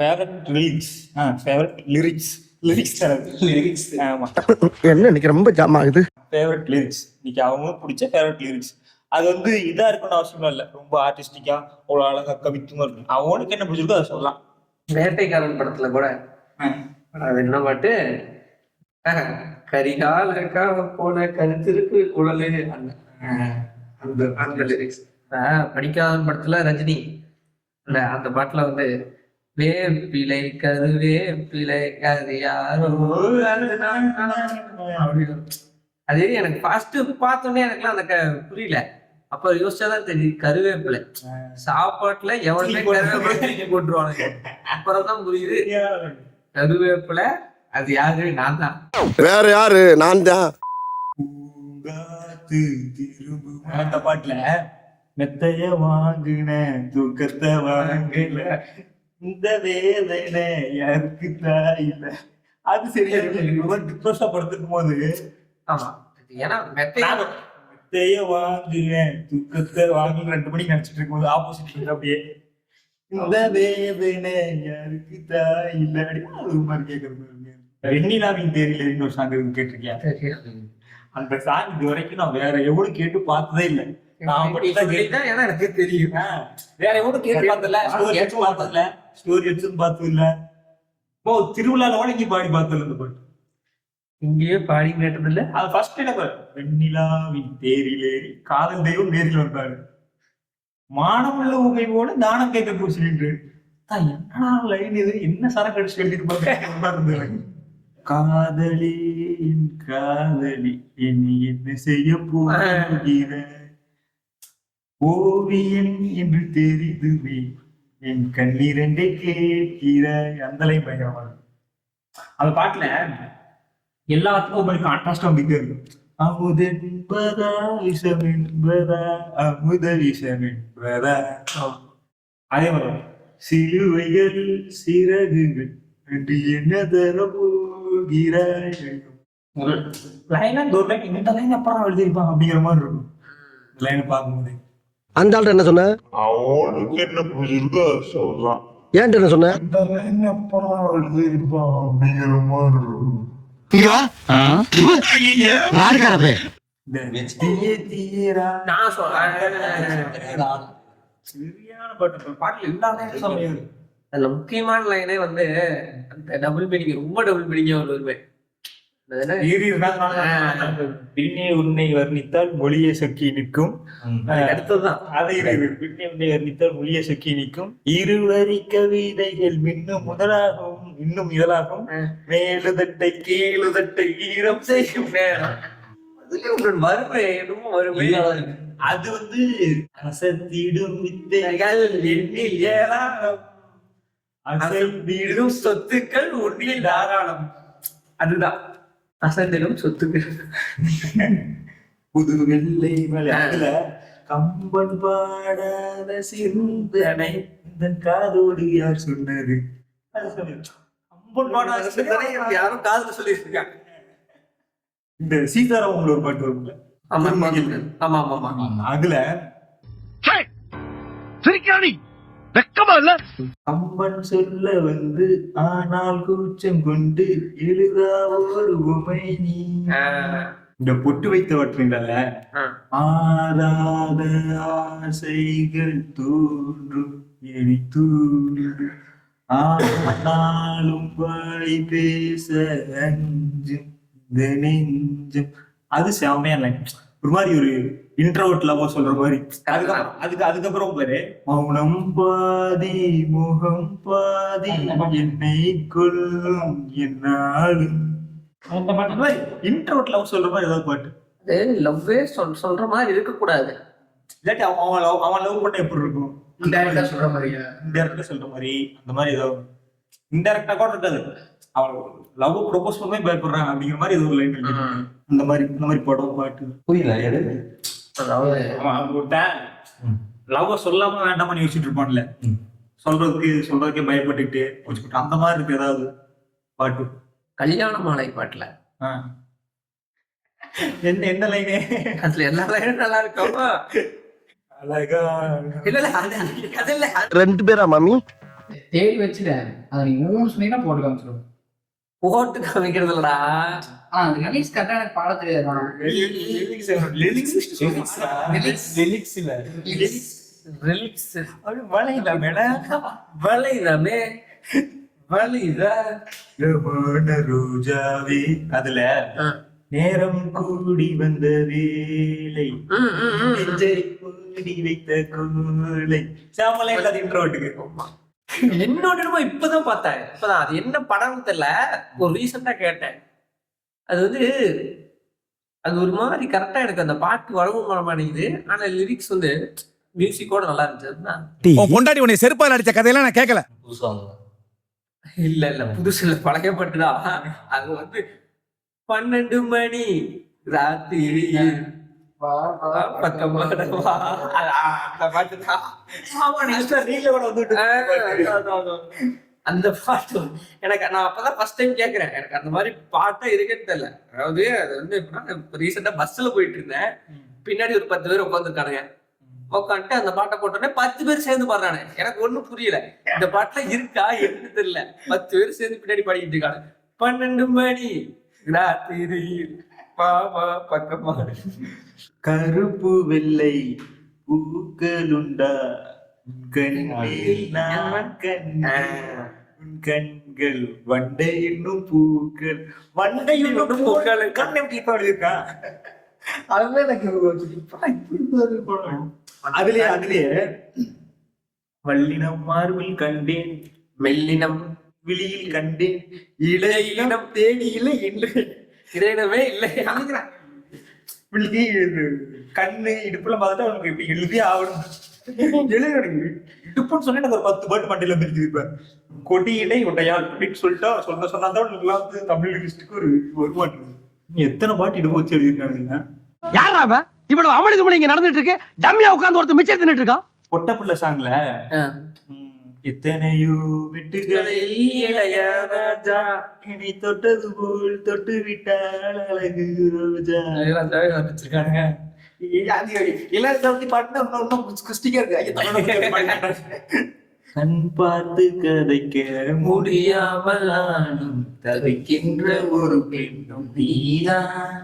Favourite lyrics favourite lyrics lyrics lyrics ஆமா என்ன இன்னைக்கு ரொம்ப ஜாம் ஆகுது. ஃபேவரட் லிரிக்ஸ் இன்னைக்கு அவங்களுக்கு பிடிச்ச ஃபேவரட் லிரிக்ஸ். அது வந்து இதா இருக்கணும்னு அவசியம் இல்லை, ரொம்ப ஆர்டிஸ்டிக்கா அவ்வளோ அழகா கவித்துவமா இருக்கும். அவனுக்கு என்ன பிடிச்சிருக்கோ அதை சொல்லலாம். வேட்டைக்காரன் படத்துல கூட அது என்ன பாட்டு, கரிகாலக்கா போன கருத்திருக்கு குழலு, அந்த அந்த லிரிக்ஸ். படிக்காதவன் படத்துல ரஜினி அந்த பாட்டுல வந்து வேப்பிலை கருவேப்பிலை அது யாரோ அப்படின்னு. அது எனக்கு ஃபர்ஸ்ட் பார்த்தோன்னே எனக்குலாம் அந்த புரியல. அப்ப யோசிச்சாதான் தெரியுது கருவேப்பிலை சாப்பாட்டுல எவனுமே கருவேப்பிலை போட்டுருவானுங்க. அப்புறம் தான் புரியுது கருவேப்பிலை அது யாரு, நான் தான். வேற யாரு? நான் தான். அந்த பாட்டுல மெத்தைய வாங்குன தூக்கத்தை வாங்கல, இந்த வேதனை யாருக்கு இல்ல. அது சரியா டிப்ரெஷா படுத்துக்கும் போது ஆமா, ஏன்னா மெத்தைய வாங்குவேன் தூக்கத்தை வாங்க 2 மணிக்கு நினைச்சிட்டு இருக்கும் போது ஆப்போசிட் அப்படியே இந்த வேதனை யாருக்கு இல்ல அது மாதிரி கேட்கறது. வெண்ணிலாவின் தேரியில இன்னொரு சாங் கேட்டிருக்கேன். அந்த சாங் இது வரைக்கும் நான் வேற எவ்வளவு கேட்டு பார்த்ததே இல்லை. நான் மட்டும்தான் கேட்டேன், ஏன்னா எனக்கு தெரியும். வேற எவ்வளவு கேட்டு பார்த்ததில்ல, ஸ்டோரி எடுத்து பார்த்ததில்ல, ஸ்டோரி எடுத்து பார்த்தது இல்ல. திருவிழால வழங்கி பாடி பார்த்தது இந்த பாட்டு. இங்கேயே பாடி கேட்டது இல்ல. அது ஃபர்ஸ்ட் என்ன வெண்ணிலாவின் தேரிலேறி காதல் தெய்வம் நேரில் வந்தாரு, மானமுள்ள உமையோட தானம் கேட்க கூச்சிட்டு என்னடா லைன் இது, என்ன சரக்கு அடிச்சு எழுதிட்டு பாருங்க. காதலி என் காதலி என்ன செய்ய போகிற ஓவியன் என்று தெரிதுவே என் கண்ணீரண்டே கேட்கிற அந்த லைன் பயங்கரமா. அந்த பாட்டுல எல்லாத்துக்கும் ஒரு கான்ட்ராஸ்டா வந்துட்டே இருக்கும். அமுதென்பதா விஷம் என்பதா அமுத விஷம் என்பதா. அதே மாதிரி சிலுவைகள் சிறகுகள் என்று என்ன தர போகிறாய் லைனா ஒரு லைன் இந்த லைன் அப்புறம் எழுதிருப்பாங்க அப்படிங்கிற மாதிரி இருக்கும் லைனை பார்க்கும்போது. அந்த ஆள்கிட்ட என்ன சொன்ன? அவனுக்கு என்ன புரியுதோ சொல்றான். ஏன்ட்டு என்ன சொன்ன? இந்த லைன் அப்புறம் எழுதிருப்பான் அப்படிங்கிற மாதிரி இருக்கும். நான் சொல்றேன் சரியான பாட்டு. பாட்டுல எல்லா லைனும் சமையா இருக்கு. அதுல முக்கியமான லைனே வந்து அந்த டபுள் மீனிங், ரொம்ப டபுள் மீனிங்கா வருவேன். பின்னே உன்னை வர்ணித்தால் மொழியை சொக்கி நிற்கும். அடுத்ததுதான் அதை பின்னே உன்னை வர்ணித்தால் மொழியை சொக்கி நிற்கும். இருவரி கவிதைகள் மின்னும் முதலாகவும் இன்னும் இதழாகும். மேலுதட்டை கீழுதட்டை ஈரம் செய்யும் நேரம். வறுமை என்னமோ வறுமை. அது வந்து அசத்திடும் வித்தைகள் எண்ணில் ஏராளம், அசைந்திடும் சொத்துக்கள் ஒன்றில் தாராளம். அதுதான் அசந்திடும் சொத்துக்கள். புது வெள்ளை மலை. அதுல கம்பன் பாடாத சிந்தனை இந்த காதோடு யார் சொன்னது? கம்பன் பாடாத சிந்தனை யாரும் காதுல சொல்லியிருக்காங்க. இந்த சீதாராமன் ஒரு பாட்டு வரும்ல, ஆமா ஆமா ஆமா, அதுல கம்பன் சொல்ல வந்து ஆனால் கூச்சம் கொண்டு எழுதா ஒரு உமை நீ. இந்த பொட்டு வைத்தவற்றின்றல ஆறாத ஆசைகள் தோன்றும் எரி தூண்டு ஆனாலும் வாய் பேச அஞ்சும் இந்த நெஞ்சம். அது செம்மையா லைன், ஒரு மாதிரி ஒரு இன்ட்ரோவர்ட் லவ்வா சொல்ற மாதிரி. அதுக்கப்புறம் பாரு, மௌனம் பாதி முகம் பாதி என்னை கொல்லும் என்னாலும். அந்த பாட்டு மாதிரி இன்ட்ரோவர்ட் லவ் சொல்ற மாதிரி ஏதாவது பாட்டு. லவ்வே சொல்ற மாதிரி இருக்க கூடாது. இல்லாட்டி அவன் லவ் பண்ண எப்படி இருக்கும், இன்டைரக்டா சொல்ற மாதிரியா? இன்டைரக்டா சொல்ற மாதிரி அந்த மாதிரி ஏதாவது. இன்டைரக்டா கூட இருக்காது, அவன் லவ் ப்ரொபோஸ் பண்ணவே பயப்படுறாங்க அப்படிங்கிற மாதிரி ஏதோ ஒரு லைன். அந்த மாதிரி படம் பாட்டு புரியல. லவ் சொல்லாம வேண்டாம யோசிச்சுட்டு இருப்பான்ல, சொல்றதுக்கே பயப்பட்டுட்டு அந்த மாதிரி இருக்கு ஏதாவது பாட்டு. கல்யாண மாலை பாட்டுல என்ன லைனே, அதுல எல்லா லைனும் நல்லா இருக்கும். அழகா இல்ல 2 பேரா மாமி? தேடி வச்சுட்டேன். அதை நீ சொன்னீங்கன்னா போட்டு காமிச்சிடும். போட்டு காமிக்கிறது இல்லடா. அந்த ரிலீஸ் கரெக்டா எனக்கு பாட தெரியாதான். ரோஜாவே அதுல நேரம் கூடி வந்த வேலை நெஞ்சை மூடி வைத்த கோலை சாமலை இல்லாத இன்ட்ரோட்டுக்கு. என்னோட இப்பதான் பார்த்தேன். இப்பதான் அது என்ன படம்னு தெரியல, ஒரு ரீசெண்டா கேட்டேன். அது வந்து அது ஒரு மாதிரி கரெக்டா எனக்கு அந்த பாட்டு வழங்கும் வர மாட்டேங்குது. ஆனா லிரிக்ஸ் வந்து மியூசிக்கோட நல்லா இருந்துச்சு. பொண்டாட்டி உன்னை செருப்பால் அடிச்ச கதையெல்லாம் நான் கேட்கல. இல்ல புதுசுல பழகப்பட்டுதான். அது வந்து 12 மணி ராத்திரி அந்த பாட்டு எனக்கு நான் அப்பதான் ஃபர்ஸ்ட் டைம் கேக்குறேன். எனக்கு அந்த மாதிரி பாட்டா இருக்குன்னு தெரியல. அதாவது அது வந்து ரீசெண்டா பஸ்ல போயிட்டு இருந்தேன். பின்னாடி ஒரு 10 பேர் உட்காந்துருக்கானுங்க. உட்காந்துட்டு அந்த பாட்டை போட்டோன்னே 10 பேர் சேர்ந்து பாடுறானே. எனக்கு ஒண்ணும் புரியல, இந்த பாட்டுல இருக்கா என்ன தெரியல. 10 பேர் சேர்ந்து பின்னாடி பாடிக்கிட்டு இருக்காங்க. 12 மணி ராத்திரி பக்கமா கருப்பு வெள்ளை பூக்களுண்டா கண்கள் வண்டை இன்னும் பூக்கள் வண்டை இன்னும் பூக்கள் கண்ணை இருக்கா. அதுவே எனக்கு அதுலயே வல்லினம் மார்பில் கண்டேன் மெல்லினம் விழியில் கண்டேன் இளையினம் தேடியில என்று இறையினமே இல்லை. கண்ணு இடுப்புல பார்த்துட்டு அவனுக்கு இப்ப எழுதி ஆகணும். இடுப்புன்னு சொன்னா எனக்கு ஒரு 10 பாட்டு மண்டையில வந்துருக்குது. இப்ப கொடியிடை உடையாள் அப்படின்னு சொல்லிட்டா சொன்னாதான் வந்து தமிழ் லிஸ்டுக்கு ஒரு வருமானம். எத்தனை பாட்டு இடுப்பு வச்சு எழுதிருக்கானுங்க. யாரா அவன்? இவ்வளவு அமளி துமளி இங்க நடந்துட்டு இருக்கு. டம்மியா உட்கார்ந்து ஒருத்தர் மிச்சம் தின்னுட்டு இருக்கான். பொட்டப்புள்ள சாங்ல எத்தனையோ வெட்டுகளில் இளையராஜா என்னை தொட்டது போல் தொட்டு விட்டால் அழகு ரோஜா வச்சிருக்கானுங்க. கண் பார்த்து கதைக்க முடியாமல் தவிக்கின்ற ஒரு பெண்ணும் நீதான்.